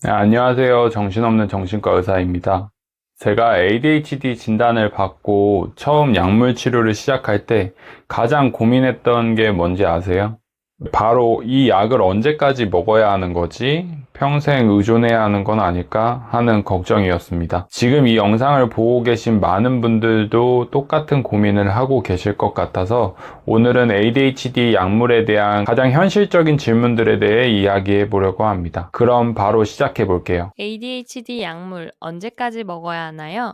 네, 안녕하세요. 정신없는 정신과 의사입니다. 제가 ADHD 진단을 받고 처음 약물 치료를 시작할 때 가장 고민했던 게 뭔지 아세요? 바로 이 약을 언제까지 먹어야 하는 거지? 평생 의존해야 하는 건 아닐까 하는 걱정이었습니다. 지금 이 영상을 보고 계신 많은 분들도 똑같은 고민을 하고 계실 것 같아서 오늘은 ADHD 약물에 대한 가장 현실적인 질문들에 대해 이야기해 보려고 합니다. 그럼 바로 시작해 볼게요. ADHD 약물 언제까지 먹어야 하나요?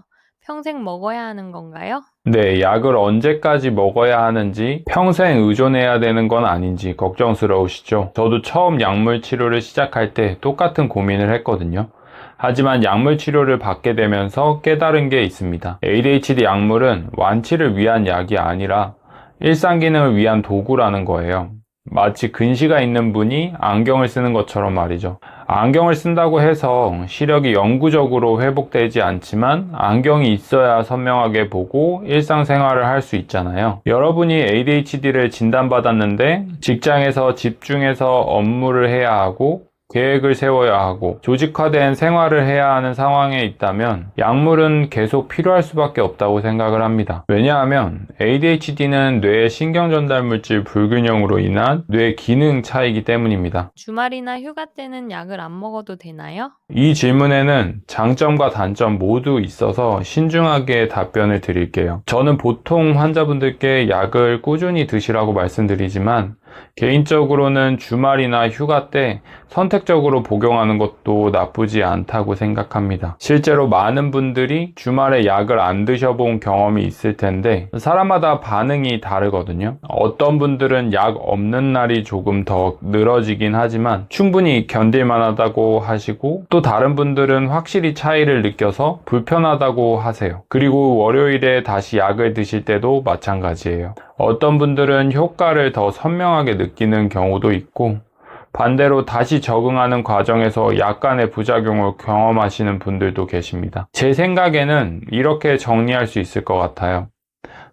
평생 먹어야 하는 건가요? 네, 약을 언제까지 먹어야 하는지, 평생 의존해야 되는 건 아닌지 걱정스러우시죠? 저도 처음 약물 치료를 시작할 때 똑같은 고민을 했거든요. 하지만 약물 치료를 받게 되면서 깨달은 게 있습니다. ADHD 약물은 완치를 위한 약이 아니라 일상 기능을 위한 도구라는 거예요. 마치 근시가 있는 분이 안경을 쓰는 것처럼 말이죠. 안경을 쓴다고 해서 시력이 영구적으로 회복되지 않지만 안경이 있어야 선명하게 보고 일상생활을 할 수 있잖아요. 여러분이 ADHD를 진단받았는데 직장에서 집중해서 업무를 해야 하고 계획을 세워야 하고 조직화된 생활을 해야 하는 상황에 있다면 약물은 계속 필요할 수밖에 없다고 생각을 합니다. 왜냐하면 ADHD는 뇌의 신경전달물질 불균형으로 인한 뇌 기능 차이기 때문입니다. 주말이나 휴가 때는 약을 안 먹어도 되나요? 이 질문에는 장점과 단점 모두 있어서 신중하게 답변을 드릴게요. 저는 보통 환자분들께 약을 꾸준히 드시라고 말씀드리지만 개인적으로는 주말이나 휴가 때 선택적으로 복용하는 것도 나쁘지 않다고 생각합니다. 실제로 많은 분들이 주말에 약을 안 드셔본 경험이 있을 텐데 사람마다 반응이 다르거든요. 어떤 분들은 약 없는 날이 조금 더 늘어지긴 하지만 충분히 견딜만 하다고 하시고 또 다른 분들은 확실히 차이를 느껴서 불편하다고 하세요. 그리고 월요일에 다시 약을 드실 때도 마찬가지예요. 어떤 분들은 효과를 더 선명하게 느끼는 경우도 있고 반대로 다시 적응하는 과정에서 약간의 부작용을 경험하시는 분들도 계십니다. 제 생각에는 이렇게 정리할 수 있을 것 같아요.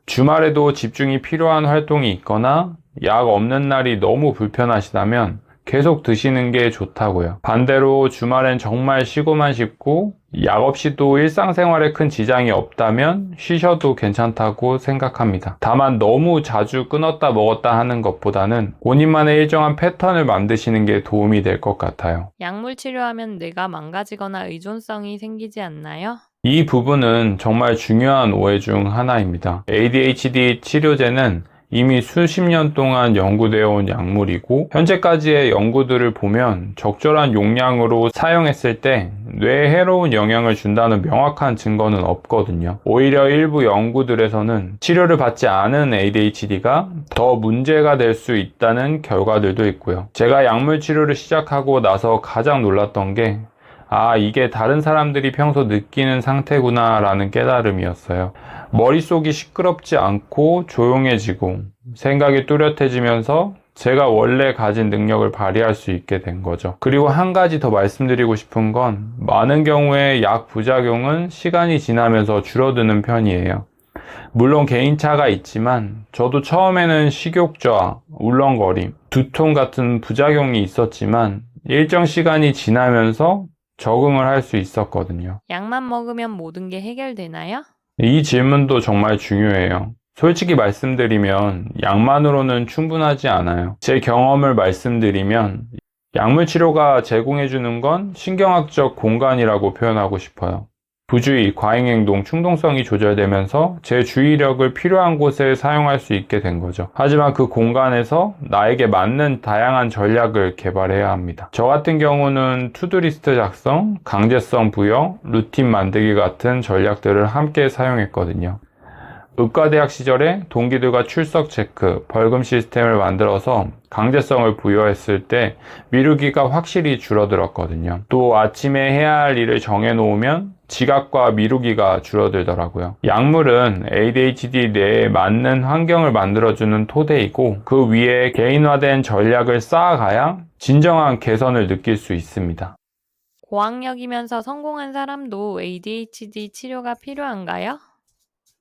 주말에도 집중이 필요한 활동이 있거나 약 없는 날이 너무 불편하시다면 계속 드시는 게 좋다고요. 반대로 주말엔 정말 쉬고만 싶고 약 없이도 일상생활에 큰 지장이 없다면 쉬셔도 괜찮다고 생각합니다. 다만 너무 자주 끊었다 먹었다 하는 것보다는 본인만의 일정한 패턴을 만드시는 게 도움이 될 것 같아요. 약물 치료하면 뇌가 망가지거나 의존성이 생기지 않나요? 이 부분은 정말 중요한 오해 중 하나입니다. ADHD 치료제는 이미 수십 년 동안 연구되어 온 약물이고 현재까지의 연구들을 보면 적절한 용량으로 사용했을 때 뇌에 해로운 영향을 준다는 명확한 증거는 없거든요. 오히려 일부 연구들에서는 치료를 받지 않은 ADHD가 더 문제가 될 수 있다는 결과들도 있고요. 제가 약물 치료를 시작하고 나서 가장 놀랐던 게 이게 다른 사람들이 평소 느끼는 상태구나 라는 깨달음이었어요. 머릿속이 시끄럽지 않고 조용해지고 생각이 뚜렷해지면서 제가 원래 가진 능력을 발휘할 수 있게 된 거죠. 그리고 한 가지 더 말씀드리고 싶은 건 많은 경우에 약 부작용은 시간이 지나면서 줄어드는 편이에요. 물론 개인차가 있지만 저도 처음에는 식욕저하, 울렁거림, 두통 같은 부작용이 있었지만 일정 시간이 지나면서 적응을 할 수 있었거든요. 약만 먹으면 모든 게 해결되나요? 이 질문도 정말 중요해요. 솔직히 말씀드리면 약만으로는 충분하지 않아요. 제 경험을 말씀드리면 약물 치료가 제공해주는 건 신경학적 공간이라고 표현하고 싶어요. 부주의, 과잉행동, 충동성이 조절되면서 제 주의력을 필요한 곳에 사용할 수 있게 된 거죠. 하지만 그 공간에서 나에게 맞는 다양한 전략을 개발해야 합니다. 저 같은 경우는 투두리스트 작성, 강제성 부여, 루틴 만들기 같은 전략들을 함께 사용했거든요. 의과대학 시절에 동기들과 출석 체크, 벌금 시스템을 만들어서 강제성을 부여했을 때 미루기가 확실히 줄어들었거든요. 또 아침에 해야 할 일을 정해놓으면 지각과 미루기가 줄어들더라고요. 약물은 ADHD 뇌에 맞는 환경을 만들어주는 토대이고 그 위에 개인화된 전략을 쌓아가야 진정한 개선을 느낄 수 있습니다. 고학력이면서 성공한 사람도 ADHD 치료가 필요한가요?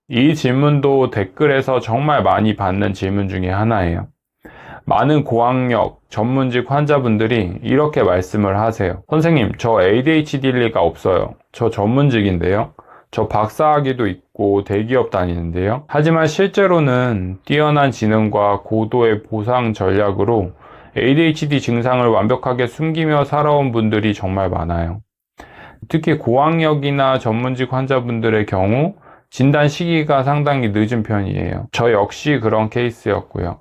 이 질문도 댓글에서 정말 많이 받는 질문 중에 하나예요. 많은 고학력, 전문직 환자분들이 이렇게 말씀을 하세요. 선생님, 저 ADHD일 리가 없어요. 저 전문직인데요. 저 박사학위도 있고 대기업 다니는데요. 하지만 실제로는 뛰어난 지능과 고도의 보상 전략으로 ADHD 증상을 완벽하게 숨기며 살아온 분들이 정말 많아요. 특히 고학력이나 전문직 환자분들의 경우 진단 시기가 상당히 늦은 편이에요. 저 역시 그런 케이스였고요.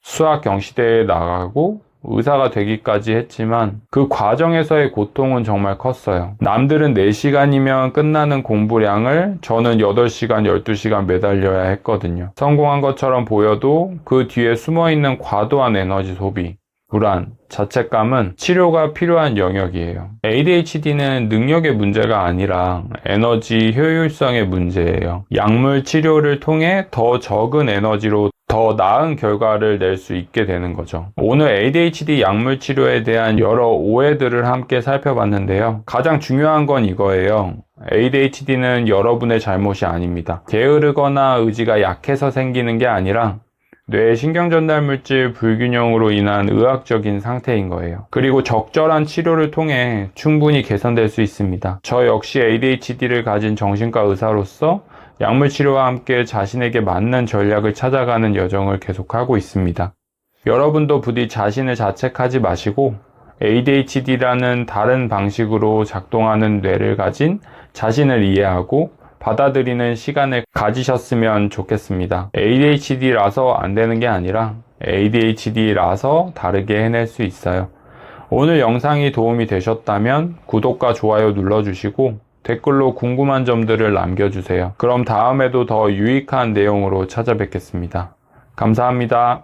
수학 경시대에 나가고 의사가 되기까지 했지만 그 과정에서의 고통은 정말 컸어요. 남들은 4시간이면 끝나는 공부량을 저는 8시간, 12시간 매달려야 했거든요. 성공한 것처럼 보여도 그 뒤에 숨어있는 과도한 에너지 소비, 불안, 자책감은 치료가 필요한 영역이에요. ADHD는 능력의 문제가 아니라 에너지 효율성의 문제예요. 약물 치료를 통해 더 적은 에너지로 더 나은 결과를 낼 수 있게 되는 거죠. 오늘 ADHD 약물 치료에 대한 여러 오해들을 함께 살펴봤는데요. 가장 중요한 건 이거예요. ADHD는 여러분의 잘못이 아닙니다. 게으르거나 의지가 약해서 생기는 게 아니라 뇌의 신경전달물질 불균형으로 인한 의학적인 상태인 거예요. 그리고 적절한 치료를 통해 충분히 개선될 수 있습니다. 저 역시 ADHD를 가진 정신과 의사로서 약물 치료와 함께 자신에게 맞는 전략을 찾아가는 여정을 계속하고 있습니다. 여러분도 부디 자신을 자책하지 마시고 ADHD라는 다른 방식으로 작동하는 뇌를 가진 자신을 이해하고 받아들이는 시간을 가지셨으면 좋겠습니다. ADHD라서 안 되는 게 아니라 ADHD라서 다르게 해낼 수 있어요. 오늘 영상이 도움이 되셨다면 구독과 좋아요 눌러주시고 댓글로 궁금한 점들을 남겨주세요. 그럼 다음에도 더 유익한 내용으로 찾아뵙겠습니다. 감사합니다.